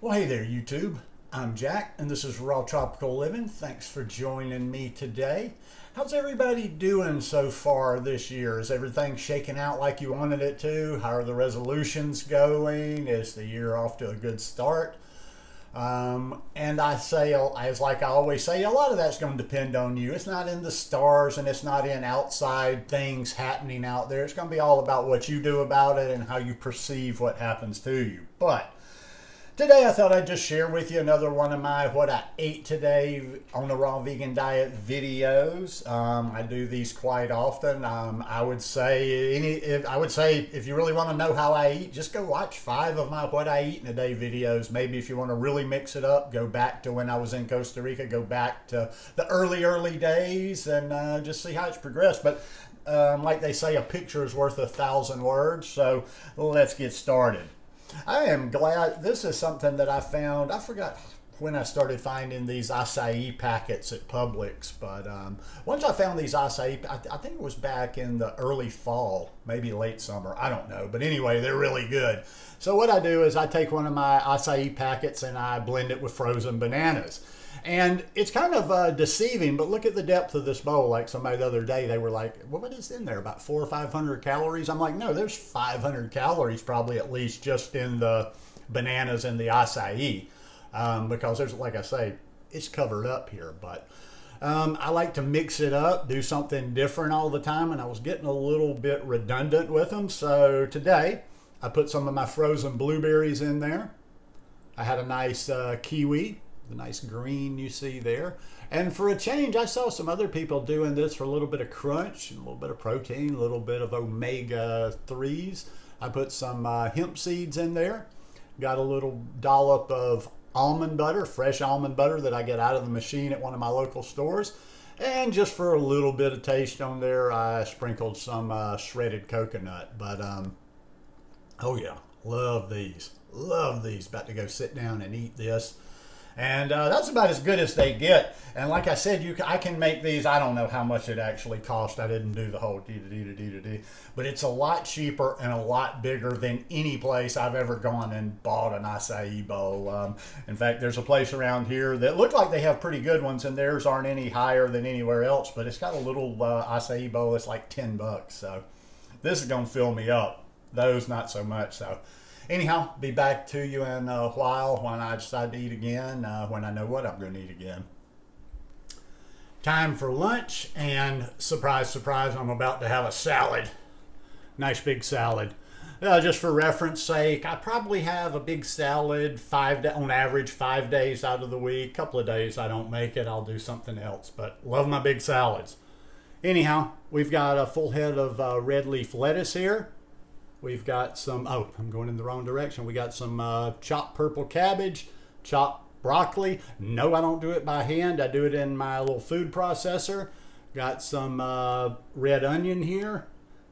Well, hey there, YouTube. I'm Jack, and this is Raw Tropical Living. Thanks for joining me today. How's everybody doing so far this year? Is everything shaking out like you wanted it to? How are the resolutions going? Is the year off to a good start? And I say, as like I always say, a lot of that's going to depend on you. It's not in the stars and it's not in outside things happening out there. It's going to be all about what you do about it and how you perceive what happens to you. But today I thought I'd just share with you another one of my what I ate today on the raw vegan diet videos. I do these quite often. I would say if you really want to know how I eat, just go watch 5 of my what I eat in a day videos. Maybe if you want to really mix it up, go back to when I was in Costa Rica, go back to the early days and just see how it's progressed. But like they say, a picture is worth 1,000 words. So let's get started. I am glad this is something that I found. I forgot when I started finding these acai packets at Publix, but once I found these acai, I think it was back in the early fall, maybe late summer. I don't know, but anyway, they're really good. So what I do is I take one of my acai packets and I blend it with frozen bananas. And it's kind of deceiving, but look at the depth of this bowl. Like somebody the other day, they were like, well, what is in there? About 400 or 500 calories? I'm like, no, there's 500 calories probably at least just in the bananas and the acai. Because there's, like I say, it's covered up here. But I like to mix it up, do something different all the time. And I was getting a little bit redundant with them. So today, I put some of my frozen blueberries in there. I had a nice kiwi. The nice green you see there. And for a change, I saw some other people doing this for a little bit of crunch, a little bit of protein, a little bit of omega-3s. I put some hemp seeds in there. Got a little dollop of almond butter, fresh almond butter that I get out of the machine at one of my local stores. And just for a little bit of taste on there, I sprinkled some shredded coconut. But, oh yeah, love these. Love these. About to go sit down and eat this. And that's about as good as they get. And like I said, I can make these. I don't know how much it actually cost. I didn't do the whole but it's a lot cheaper and a lot bigger than any place I've ever gone and bought an acai bowl. In fact, there's a place around here that look like they have pretty good ones, and theirs aren't any higher than anywhere else. But it's got a little acai bowl. It's like $10. So this is gonna fill me up. Those not so much. So. Anyhow, be back to you in a while when I decide to eat again, when I know what I'm going to eat again. Time for lunch, and surprise, surprise, I'm about to have a salad. Nice big salad. Just for reference sake, I probably have a big salad on average 5 days out of the week. A couple of days I don't make it, I'll do something else, but love my big salads. Anyhow, we've got a full head of red leaf lettuce here. We've got some, I'm going in the wrong direction. We got some chopped purple cabbage, chopped broccoli. No, I don't do it by hand. I do it in my little food processor. Got some red onion here.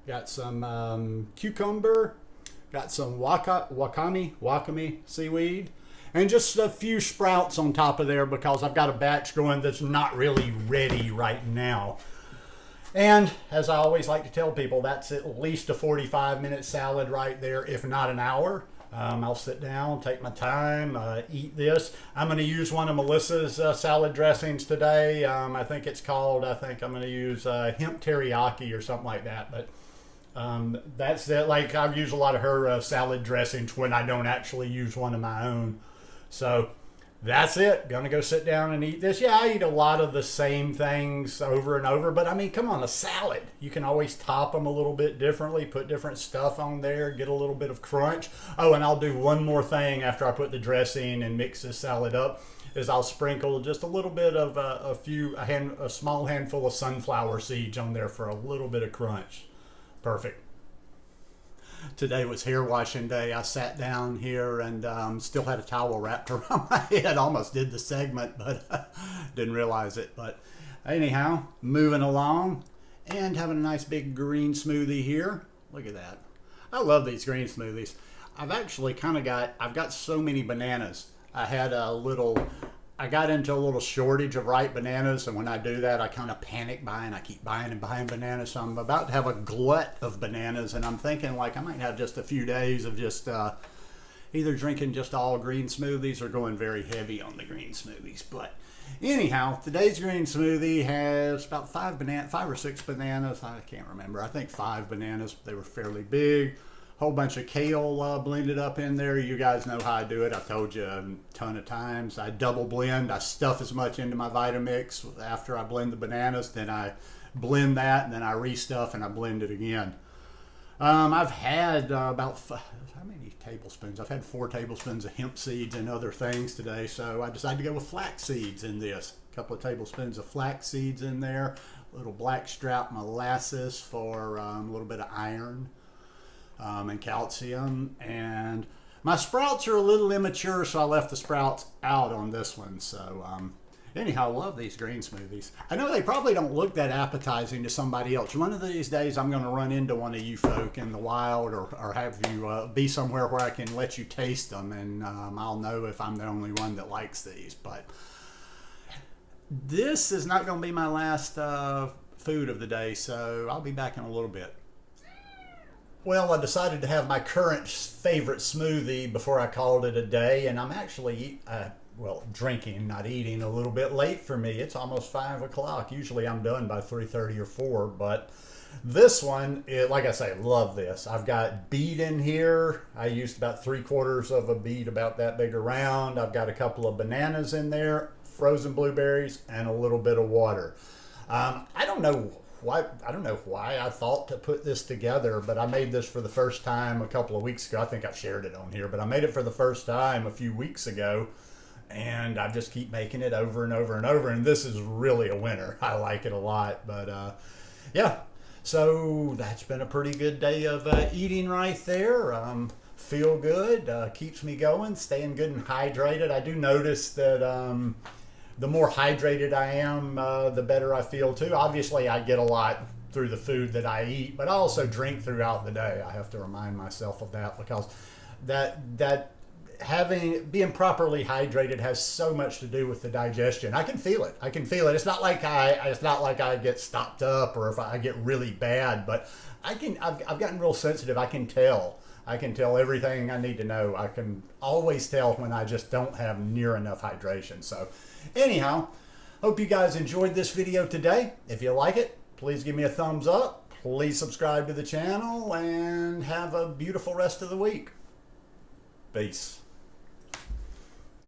Got some cucumber. Got some wakame seaweed. And just a few sprouts on top of there because I've got a batch going that's not really ready right now. And as I always like to tell people, that's at least a 45-minute salad right there, if not an hour. I'll sit down, take my time, eat this. I'm going to use one of Melissa's salad dressings today. I think I'm going to use hemp teriyaki or something like that. But that's it. Like I've used a lot of her salad dressings when I don't actually use one of my own. So that's it. Gonna go sit down and eat this. Yeah, I eat a lot of the same things over and over, but I mean, come on, a salad. You can always top them a little bit differently, put different stuff on there, get a little bit of crunch. Oh, and I'll do one more thing after I put the dressing and mix this salad up, is I'll sprinkle just a little bit of a small handful of sunflower seeds on there for a little bit of crunch. Perfect. Today was hair washing day. I sat down here and still had a towel wrapped around my head. Almost did the segment, but didn't realize it. But anyhow, moving along and having a nice big green smoothie here. Look at that. I love these green smoothies. I've got so many bananas. I got into a little shortage of ripe bananas, and when I do that, I kind of panic buying. I keep buying and buying bananas, so I'm about to have a glut of bananas, and I'm thinking like I might have just a few days of just either drinking just all green smoothies or going very heavy on the green smoothies. But anyhow, today's green smoothie has about five or six bananas. I can't remember. I think 5 bananas. They were fairly big. Whole bunch of kale blended up in there. You guys know how I do it. I've told you a ton of times. I double blend. I stuff as much into my Vitamix after I blend the bananas. Then I blend that, and then I restuff and I blend it again. I've had how many tablespoons? I've had 4 tablespoons of hemp seeds and other things today. So I decided to go with flax seeds in this. A couple of tablespoons of flax seeds in there. A little blackstrap molasses for a little bit of iron. And calcium, and my sprouts are a little immature, so I left the sprouts out on this one. So anyhow, I love these green smoothies. I know they probably don't look that appetizing to somebody else. One of these days I'm going to run into one of you folk in the wild, or have you be somewhere where I can let you taste them, and I'll know if I'm the only one that likes these. But this is not going to be my last food of the day, so I'll be back in a little bit. Well, I decided to have my current favorite smoothie before I called it a day, and I'm actually, drinking, not eating, a little bit late for me. It's almost 5 o'clock. Usually I'm done by 3:30 or 4, but this one, like I say, love this. I've got beet in here. I used about 3/4 of a beet, about that big around. I've got a couple of bananas in there, frozen blueberries, and a little bit of water. I don't know why I thought to put this together, but I made this for the first time a couple of weeks ago. I think I've shared it on here, but I made it for the first time a few weeks ago, and I just keep making it over and over and over, and this is really a winner. I like it a lot, but yeah. So that's been a pretty good day of eating right there. Feel good, keeps me going, staying good and hydrated. I do notice that the more hydrated I am, the better I feel too. Obviously, I get a lot through the food that I eat, but I also drink throughout the day. I have to remind myself of that, because being properly hydrated has so much to do with the digestion. I can feel it. It's not like I get stopped up, or if I get really bad, but I've gotten real sensitive. I can tell everything I need to know. I can always tell when I just don't have near enough hydration. So anyhow, hope you guys enjoyed this video today. If you like it, please give me a thumbs up. Please subscribe to the channel, and have a beautiful rest of the week. Peace.